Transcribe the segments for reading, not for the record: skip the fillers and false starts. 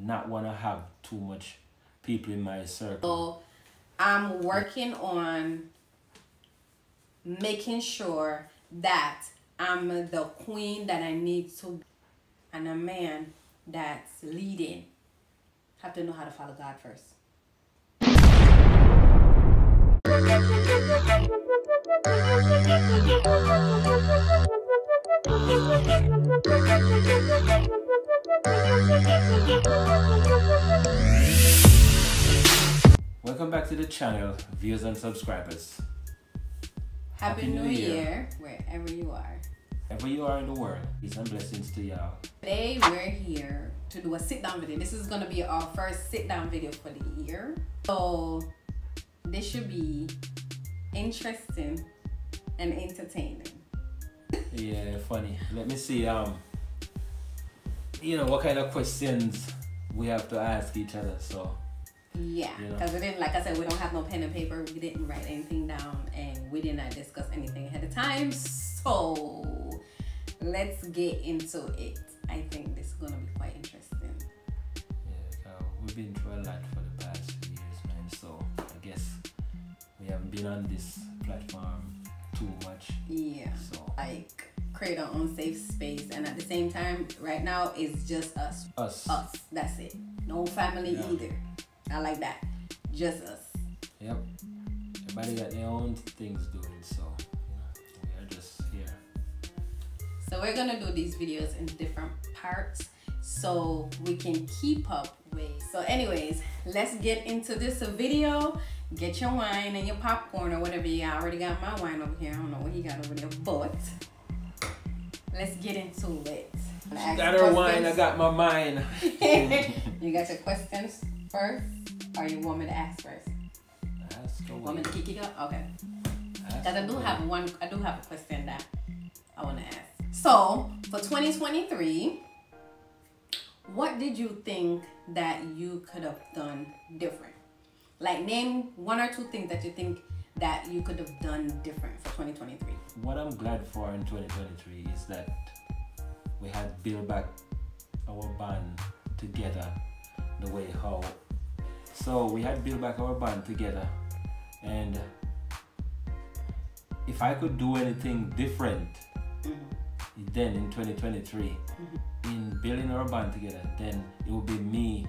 not want to have too much people in my circle. So I'm working on making sure that I'm the queen that I need to be, and a man that's leading have to know how to follow God first. Welcome back to the channel, viewers and subscribers. Happy New Year, wherever you are. Wherever you are in the world, peace and blessings to y'all. Today we're here to do a sit-down video. This is gonna be our first sit-down video for the year. So this should be interesting and entertaining. Yeah, funny. Let me see, you know, what kind of questions we have to ask each other, so. Yeah, because we didn't, like I said, we don't have no pen and paper. We didn't write anything down, and we did not discuss anything ahead of time. So let's get into it. I think this is gonna be quite interesting. Yeah, we've been through a lot for the past few years, man. So I guess we haven't been on this platform too much. Yeah. So like create our own safe space, and at the same time, right now it's just us. Us. That's it. No family either. I like that. Just us. Yep. Everybody got their own things doing, so we are just here. So we're gonna do these videos in different parts so we can keep up with. So anyways, let's get into this video. Get your wine and your popcorn or whatever you got. I already got my wine over here. I don't know what he got over there, but let's get into it. She got her wine, I got my mind. You got your questions first, or you want me to ask first? Ask away. Want me to kick it up? Okay. Because I do have a question that I want to ask. So for 2023, what did you think that you could have done different? Like, name one or two things that you think that you could have done different for 2023. What I'm glad for in 2023 is that we had built back our band together the way how. So we had built back our band together, and if I could do anything different then in 2023 in building our band together, then it would be me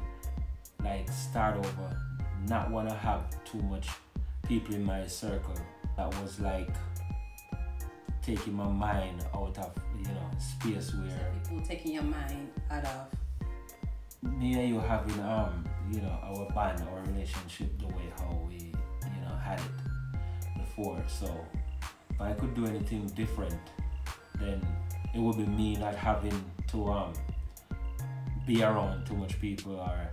like start over, not want to have too much people in my circle. That was like taking my mind out of, you know, space where so people taking your mind out of me and you having you know, our band, our relationship the way how we, you know, had it before. So if I could do anything different, then it would be me not having to be around too much people or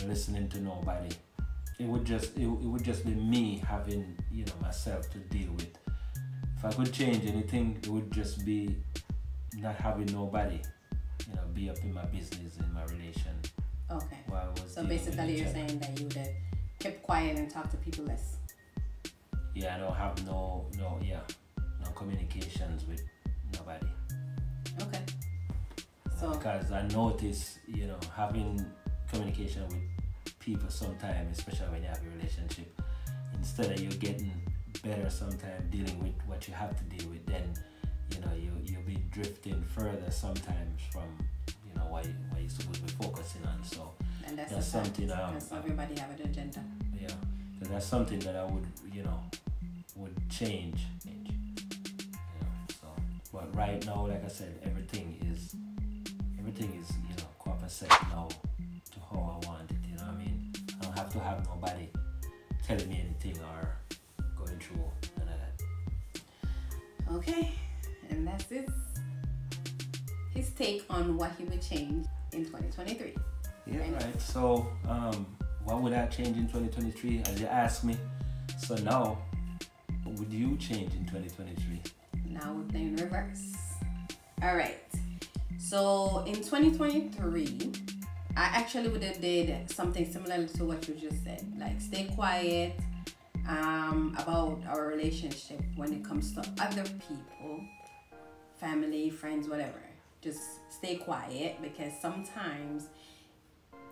listening to nobody. It would just be me having, you know, myself to deal with. If I could change anything, it would just be not having nobody, you know, be up in my business, in my relation. Okay. So dealing basically you're saying that you would have kept quiet and talked to people less. Yeah, I don't have no communications with nobody. Okay. So because I notice, you know, having communication with people sometimes, especially when you have a relationship, instead of you getting better sometimes dealing with what you have to deal with, then, you know, you'll be drifting further sometimes from, you know, what you're supposed to be focusing on. So and that's something because everybody have an agenda. Yeah, so that's something that I would, you know, would change. You know, so but right now, like I said, everything is, you know, copacetic now to how I want it. You know what I mean? I don't have to have nobody telling me anything or going through none of that. Okay, and that's his take on what he would change in 2023. Yeah, right. So, what would I change in 2023? As you asked me. So now, what would you change in 2023? Now we're playing reverse. All right. So in 2023, I actually would have did something similar to what you just said. Like, stay quiet about our relationship when it comes to other people, family, friends, whatever. Just stay quiet, because sometimes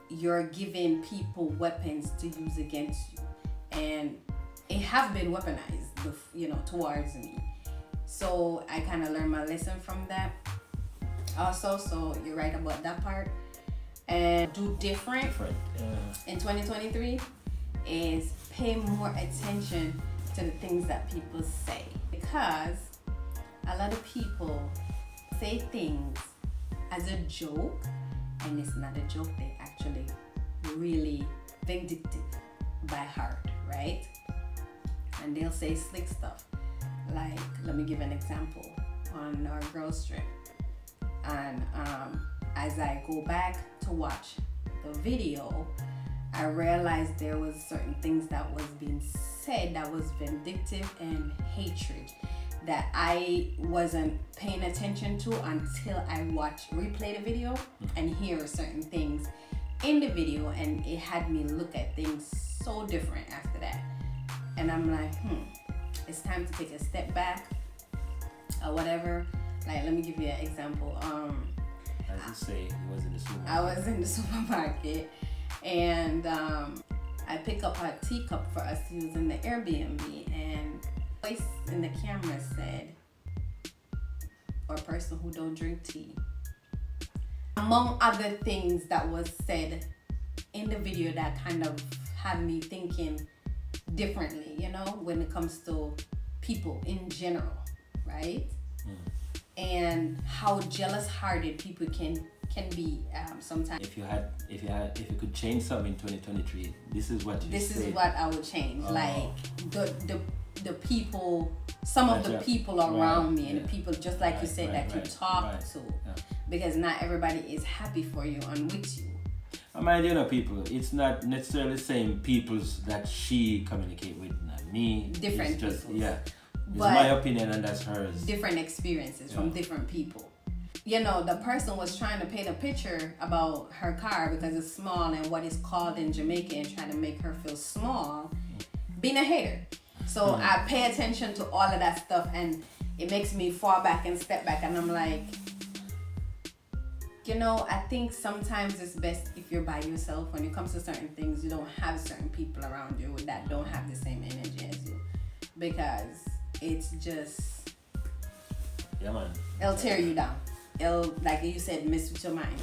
you're giving people weapons to use against you, and it have been weaponized, towards me. So I kind of learned my lesson from that also. So you're right about that part. And do different in 2023 is pay more attention to the things that people say, because a lot of people say things as a joke, and it's not a joke. They actually really vindictive by heart, right? And they'll say slick stuff. Like, let me give an example. On our girls trip, and as I go back to watch the video, I realized there was certain things that was being said that was vindictive and hatred that I wasn't paying attention to until I replay the video and hear certain things in the video, and it had me look at things so different after that. And I'm like, it's time to take a step back or whatever. Like, let me give you an example. As you say, you was in the supermarket. I was in the supermarket, and I pick up a teacup for us to use in the Airbnb, and voice in the camera said, or a person who don't drink tea. Among other things that was said in the video that kind of had me thinking differently, when it comes to people in general, right? And how jealous-hearted people can be sometimes. If you could change something in 2023, this is what you This say. is what I would change. Like the people, some of the people around me, and the people, just like you said, that you talk to, because not everybody is happy for you and with you. I mind people, it's not necessarily the same peoples that she communicate with, not me. Different it's just, peoples. yeah. It's my opinion and that's hers. Different experiences from different people. The person was trying to paint a picture about her car because it's small and what is called in Jamaica, and trying to make her feel small, being a hater. So I pay attention to all of that stuff, and it makes me fall back and step back, and I'm like, I think sometimes it's best if you're by yourself. When it comes to certain things, you don't have certain people around you that don't have the same energy as you, because it's just, it'll tear you down. It'll, like you said, mess with your mind,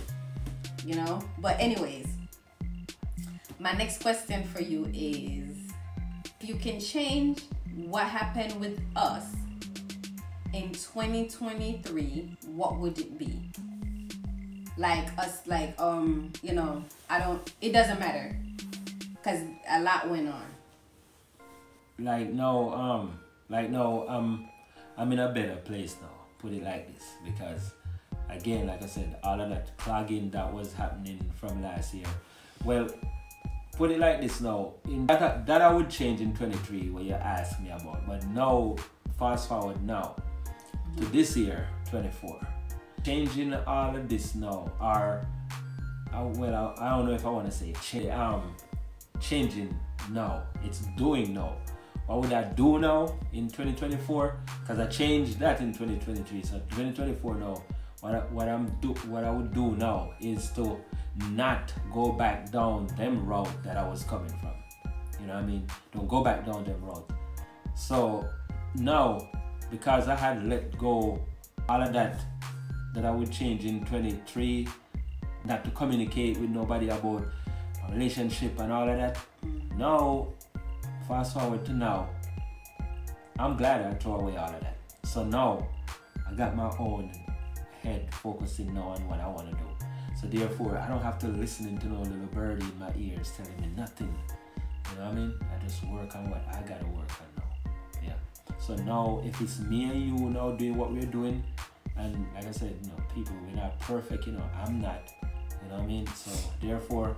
But anyways, my next question for you is, if you can change what happened with us in 2023, what would it be? Like us, it doesn't matter, because a lot went on. I'm in a better place now, put it like this, because again, like I said, all of that clogging that was happening from last year, well, put it like this now, that I would change in 23, what you asked me about, but now, fast forward now to this year, 24, changing all of this now, I don't know if I want to say changing now, it's doing now. What would I do now in 2024? Because I changed that in 2023. So 2024 now, what I would do now is to not go back down them route that I was coming from. You know what I mean? Don't go back down them route. So now, because I had let go all of that I would change in 23, not to communicate with nobody about a relationship and all of that. Now, fast forward to now, I'm glad I threw away all of that. So now, I got my own head focusing now on what I want to do. So therefore, I don't have to listen to no little birdie in my ears telling me nothing. You know what I mean? I just work on what I got to work on now. Yeah. So now, if it's me and you now doing what we're doing, and like I said, people, we're not perfect, I'm not. You know what I mean? So therefore,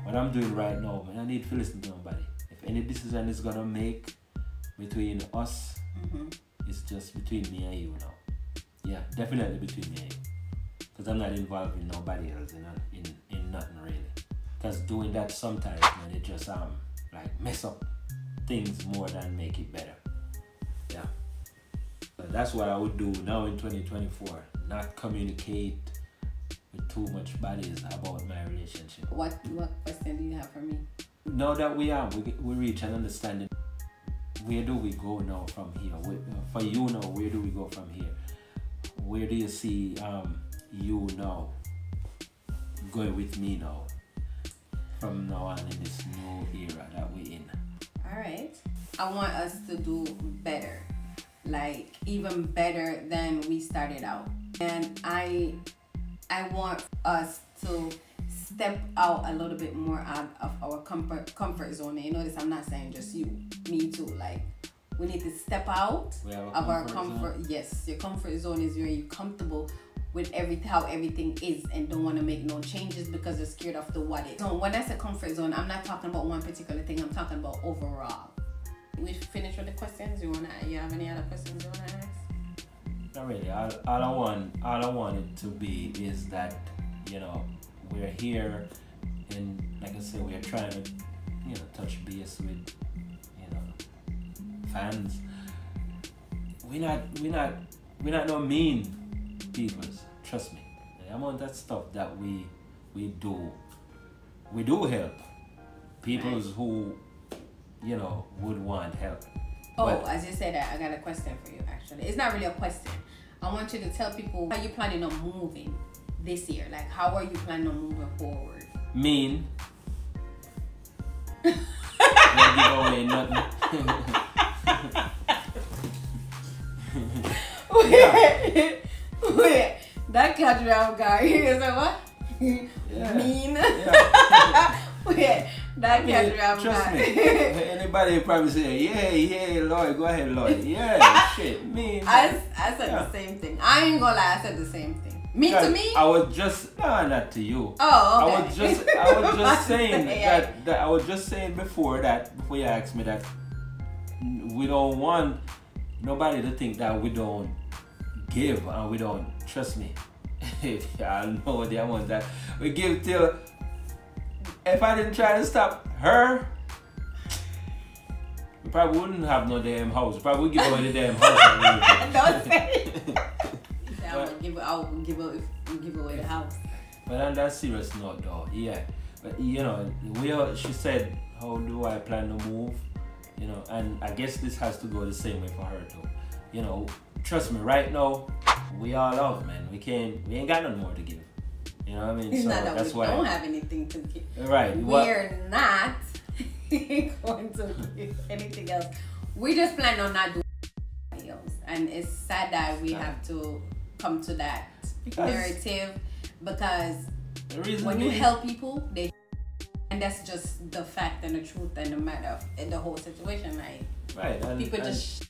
what I'm doing right now, I need to listen to nobody. If any decision is gonna make between us, it's just between me and you now. Yeah, definitely between me and you. Because I'm not involved with nobody else in nothing really. Because doing that sometimes, man, it just mess up things more than make it better. Yeah. But that's what I would do now in 2024. Not communicate with too much bodies about my relationship. What question do you have for me? Now that we reach an understanding, where do we go now from here? For you now, where do we go from here? Where do you see you now going with me now? From now on in this new era that we're in. All right. I want us to do better. Like even better than we started out. And I want us to step out a little bit more out of our comfort zone. And you notice I'm not saying just you, me too. Like we need to step out of our comfort. Yes, your comfort zone is where you're comfortable with how everything is and don't want to make no changes because you're scared of the what if. So when I say comfort zone, I'm not talking about one particular thing. I'm talking about overall. We finished with the questions. You have any other questions you wanna ask? Not really. All I want it to be is that, you know, we're here and like I said, we're trying to, you know, touch base with, you know, fans. We're not no mean peoples. Trust me. The amount of stuff that we do help peoples who, you know, would want help. Oh, but, as you said that, I got a question for you actually. It's not really a question. I want you to tell people how you planning on moving this year. Like how are you planning on moving forward? Mean. Don't give away nothing. Wait, that catch me off guard. You said what? Yeah. Mean. Yeah. Wait, that catch me off Trust guard. me. Anybody probably say, yeah, Lloyd, go ahead, Lloyd. Yeah, shit, mean. I said the same thing. I ain't gonna lie, I said the same thing. Me to me? I was just not to you. Oh, okay. I was just saying that I was just saying before you asked me that we don't want nobody to think that we don't give and we don't. Trust me. I know the amount that we give till. If I didn't try to stop her, we probably wouldn't have no damn house. We probably would give away the damn house. Don't say it. I will give away the house. But on that serious note though, yeah. But you know, she said, how do I plan to move? You know, and I guess this has to go the same way for her too. You know, trust me, right now, we all out, man. We ain't got nothing more to give. You know what I mean? It's so not that that's we why don't have anything to give. Right. We're not going to give anything else. We just plan on not doing anything else. And it's sad that we have to come to that narrative because when you help people, and that's just the fact and the truth and the matter of the whole situation. Like, right. And, people just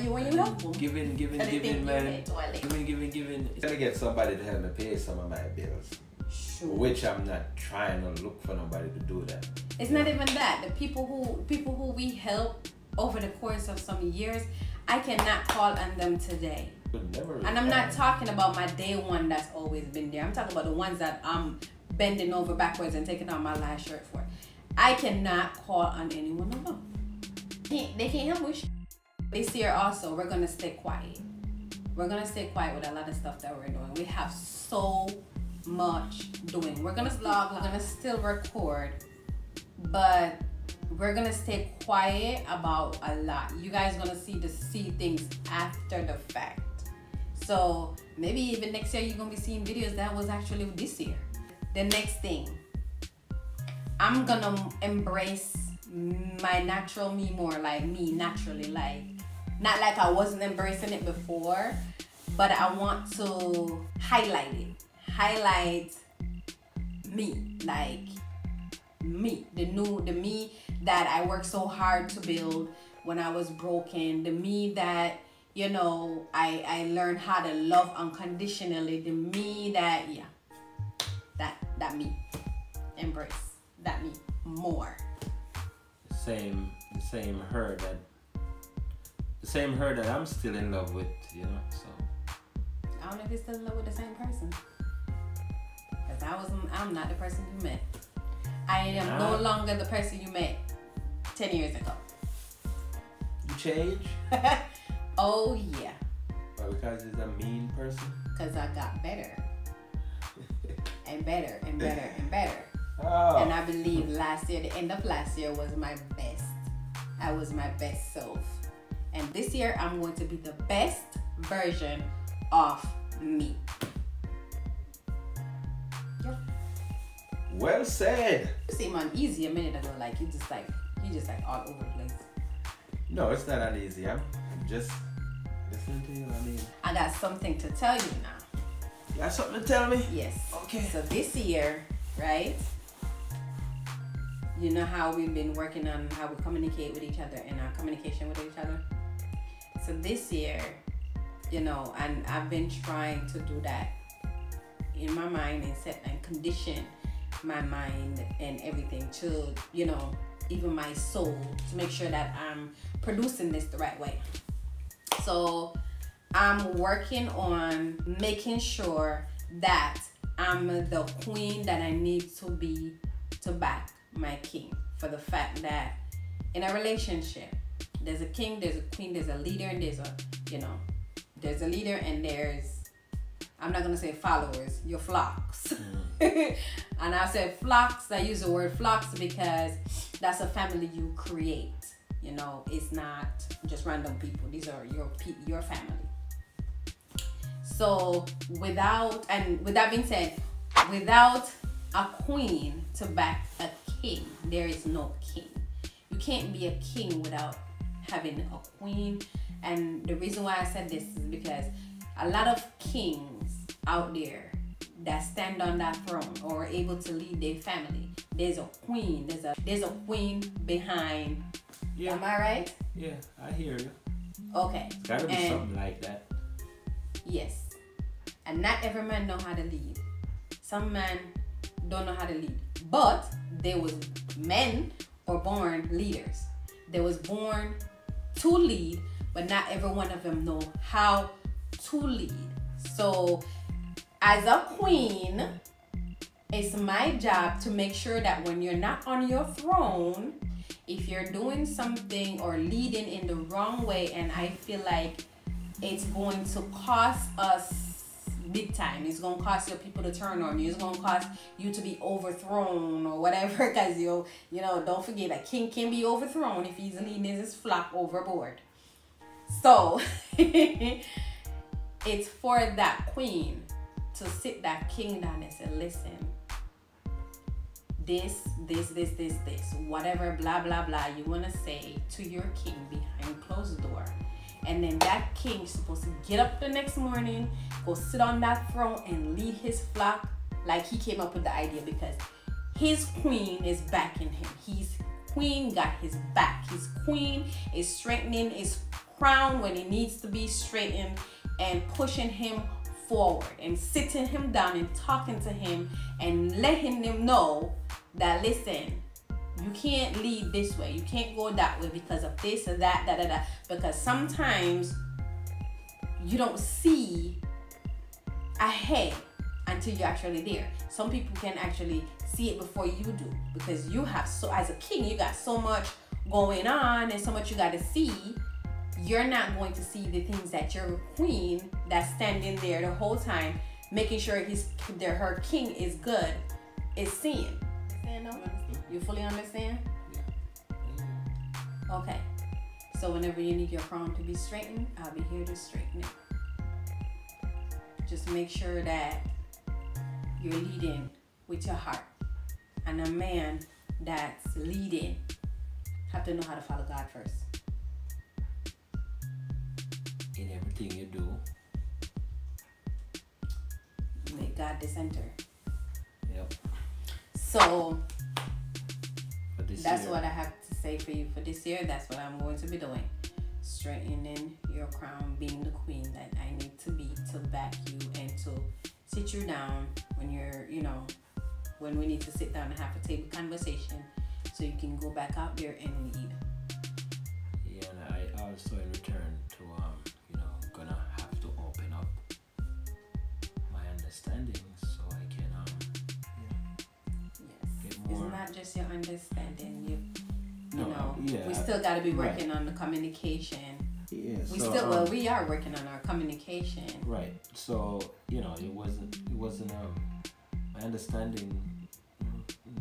when you help them. Giving, man. Giving. I'm gonna get somebody to help me pay some of my bills. Sure. Which I'm not trying to look for nobody to do that. It's not even that. The people who we help over the course of some years, I cannot call on them today. And I'm not talking about my day one that's always been there. I'm talking about the ones that I'm bending over backwards and taking out my last shirt for. I cannot call on any one of them. They can't help with shit. This year also, we're going to stay quiet. We're going to stay quiet with a lot of stuff that we're doing. We have so much doing. We're going to vlog. We're going to still record. But we're going to stay quiet about a lot. You guys are going to see things after the fact. So maybe even next year you're going to be seeing videos that was actually this year. The next thing, I'm going to embrace my natural me more, like me naturally, like not like I wasn't embracing it before, but I want to highlight me, like me, the me that I worked so hard to build when I was broken, the me that, you know, I learned how to love unconditionally, the me that, that me, embrace that me more. The same her that I'm still in love with, you know, so. I don't know if you're still in love with the same person. Because I'm not the person you met. I am no longer the person you met 10 years ago. You change? Oh, yeah. Why, because he's a mean person? Because I got better. and better and better and better. Oh. And I believe last year, the end of last year was my best. I was my best self. And this year, I'm going to be the best version of me. Yep. Well said. You seemed uneasy a minute ago, like you just like all over the place. No, it's not uneasy. I'm just listening to you. I mean, I got something to tell you now. you got something to tell me? Yes. Okay. So this year, right? You know how we've been working on how we communicate with each other and our communication with each other. So this year, you know, and I've been trying to do that in my mind and set and condition my mind and everything to, you know, even my soul to make sure that I'm producing this the right way. So I'm working on making sure that I'm the queen that I need to be to back my king, for the fact that in a relationship, there's a king, there's a queen, there's a leader, and there's a, you know, there's a leader and there's, I'm not going to say followers, your flocks. And I said flocks, I use the word flocks because that's a family you create. You know, it's not just random people. These are your family. So with that being said, without a queen to back a king, there is no king. You can't be a king without having a queen. And the reason why I said this is because a lot of kings out there that stand on that throne or are able to lead their family, there's a queen. There's a queen behind. Yeah. Am I right? Yeah, I hear you. Okay. It's gotta be something like that. Yes. And not every man know how to lead. Some men don't know how to lead. But there was men were born leaders. They was born to lead, but not every one of them know how to lead. So as a queen, it's my job to make sure that when you're not on your throne, if you're doing something or leading in the wrong way, and I feel like it's going to cost us big time, it's going to cost your people to turn on you, it's going to cost you to be overthrown or whatever, because you know, don't forget a king can be overthrown if he's leading his flock overboard. So it's for that queen to sit that king down and say, listen, this, whatever, blah, blah, blah, you want to say to your king behind closed door. And then that king is supposed to get up the next morning, go sit on that throne and lead his flock like he came up with the idea, because his queen is backing him. His queen got his back. His queen is straightening his crown when it needs to be straightened and pushing him forward and sitting him down and talking to him and letting him know that, listen, you can't lead this way, you can't go that way because of this or that, because sometimes you don't see ahead until you're actually there. Some people can actually see it before you do, because you have, so as a king, you got so much going on and so much you got to see. You're not going to see the things that your queen that's standing there the whole time, making sure her king is good, is seeing. You fully understand? Yeah. Okay. So whenever you need your crown to be straightened, I'll be here to straighten it. Just make sure that you're leading with your heart. And a man that's leading have to know how to follow God first. In everything you do, Make God the center. yep. So that's year, what I have to say for you for this year. That's what I'm going to be doing. Straightening your crown, being the queen that I need to be to back you and to sit you down when you're, when we need to sit down and have a table conversation so you can go back out there and lead. Yeah, and I also in return to gonna have to open up my understanding so I can Yes. get more. It's not just your understanding. Yeah, we still got to be working on the communication. Yeah, We are working on our communication. Right. So it wasn't understanding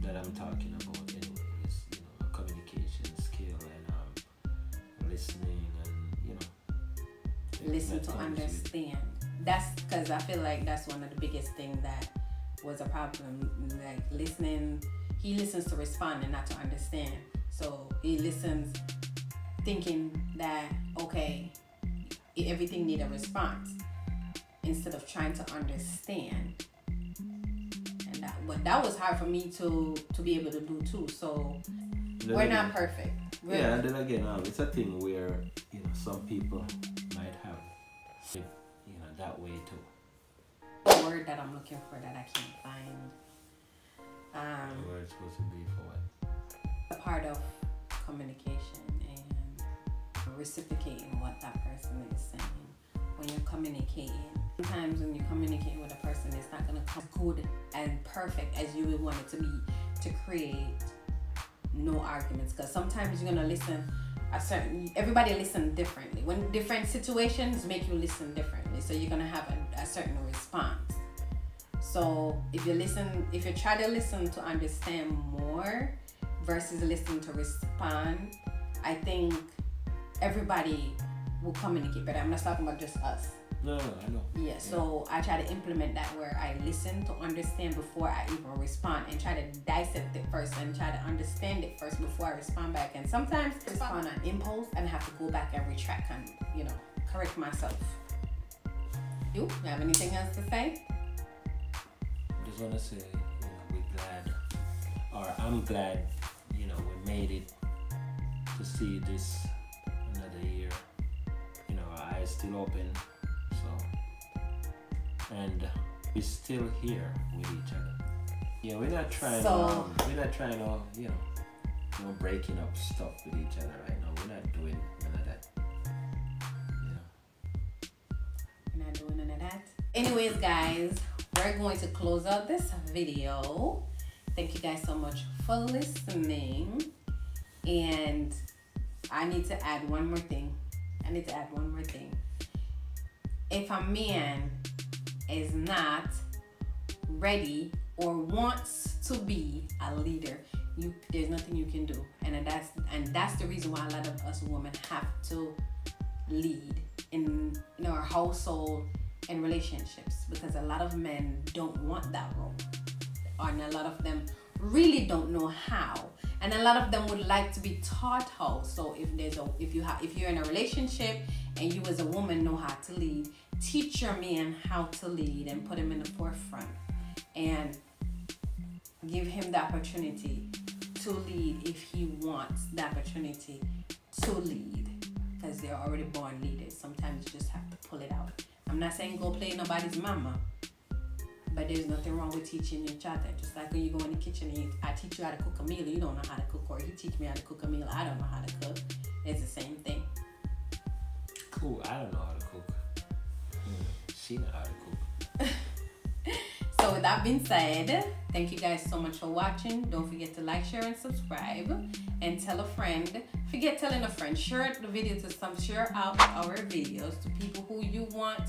that I'm talking about anyway is, you know, a communication skill and listening and, you know, listen to understand. That's because I feel like that's one of the biggest things that was a problem. Like listening, he listens to respond and not to understand. So he listens thinking that, okay, everything need a response instead of trying to understand. And that was hard for me to be able to do too. So we're not perfect. Yeah, and then again, it's a thing where, you know, some people might have, you know, that way too. The word that I'm looking for that I can't find. The word's supposed to be for what? A part of communication and reciprocating what that person is saying. When you're communicating, sometimes when you're communicating with a person, it's not going to come good and perfect as you would want it to be to create no arguments. Because sometimes you're going to listen everybody listen differently. When different situations make you listen differently, so you're going to have a certain response. So if you try to listen to understand more versus listen to respond, I think everybody will communicate better. I'm not talking about just us. No, I know. Yeah, so I try to implement that where I listen to understand before I even respond and try to dissect it first and try to understand it first before I respond back. And sometimes I respond on impulse and have to go back and retract and, you know, correct myself. You have anything else to say? Just want to say, you know, we're glad, or I'm glad, you know, we made it to see this another year. You know, our eyes still open. And we're still here with each other. Yeah, we're not trying to, you know, breaking up stuff with each other right now. We're not doing none of that. You know. We're not doing none of that. Anyways, guys, we're going to close out this video. Thank you guys so much for listening. And I need to add one more thing. If a man is not ready or wants to be a leader, there's nothing you can do, and that's the reason why a lot of us women have to lead in our household and relationships, because a lot of men don't want that role, and a lot of them really don't know how, and a lot of them would like to be taught how. So if you're in a relationship and you as a woman know how to lead, teach your man how to lead and put him in the forefront and give him the opportunity to lead if he wants the opportunity to lead, because they're already born leaders. Sometimes you just have to pull it out. I'm not saying go play nobody's mama, but there's nothing wrong with teaching each other. Just like when you go in the kitchen and I teach you how to cook a meal, you don't know how to cook, or you teach me how to cook a meal, I don't know how to cook. It's the same thing. Cool, I don't know how to cook. She knows how to cook. So with that being said, thank you guys so much for watching. Don't forget to like, share, and subscribe. And tell a friend. Forget telling a friend. Share the video to share out our videos to people who you want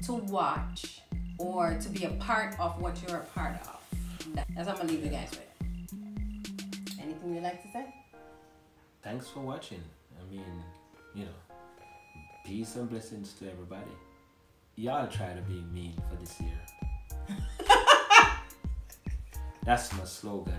to watch or to be a part of what you're a part of. That's what I'm gonna leave you guys with. Anything you'd like to say? Thanks for watching. I mean, you know, peace and blessings to everybody. Y'all try to be mean for this year. That's my slogan.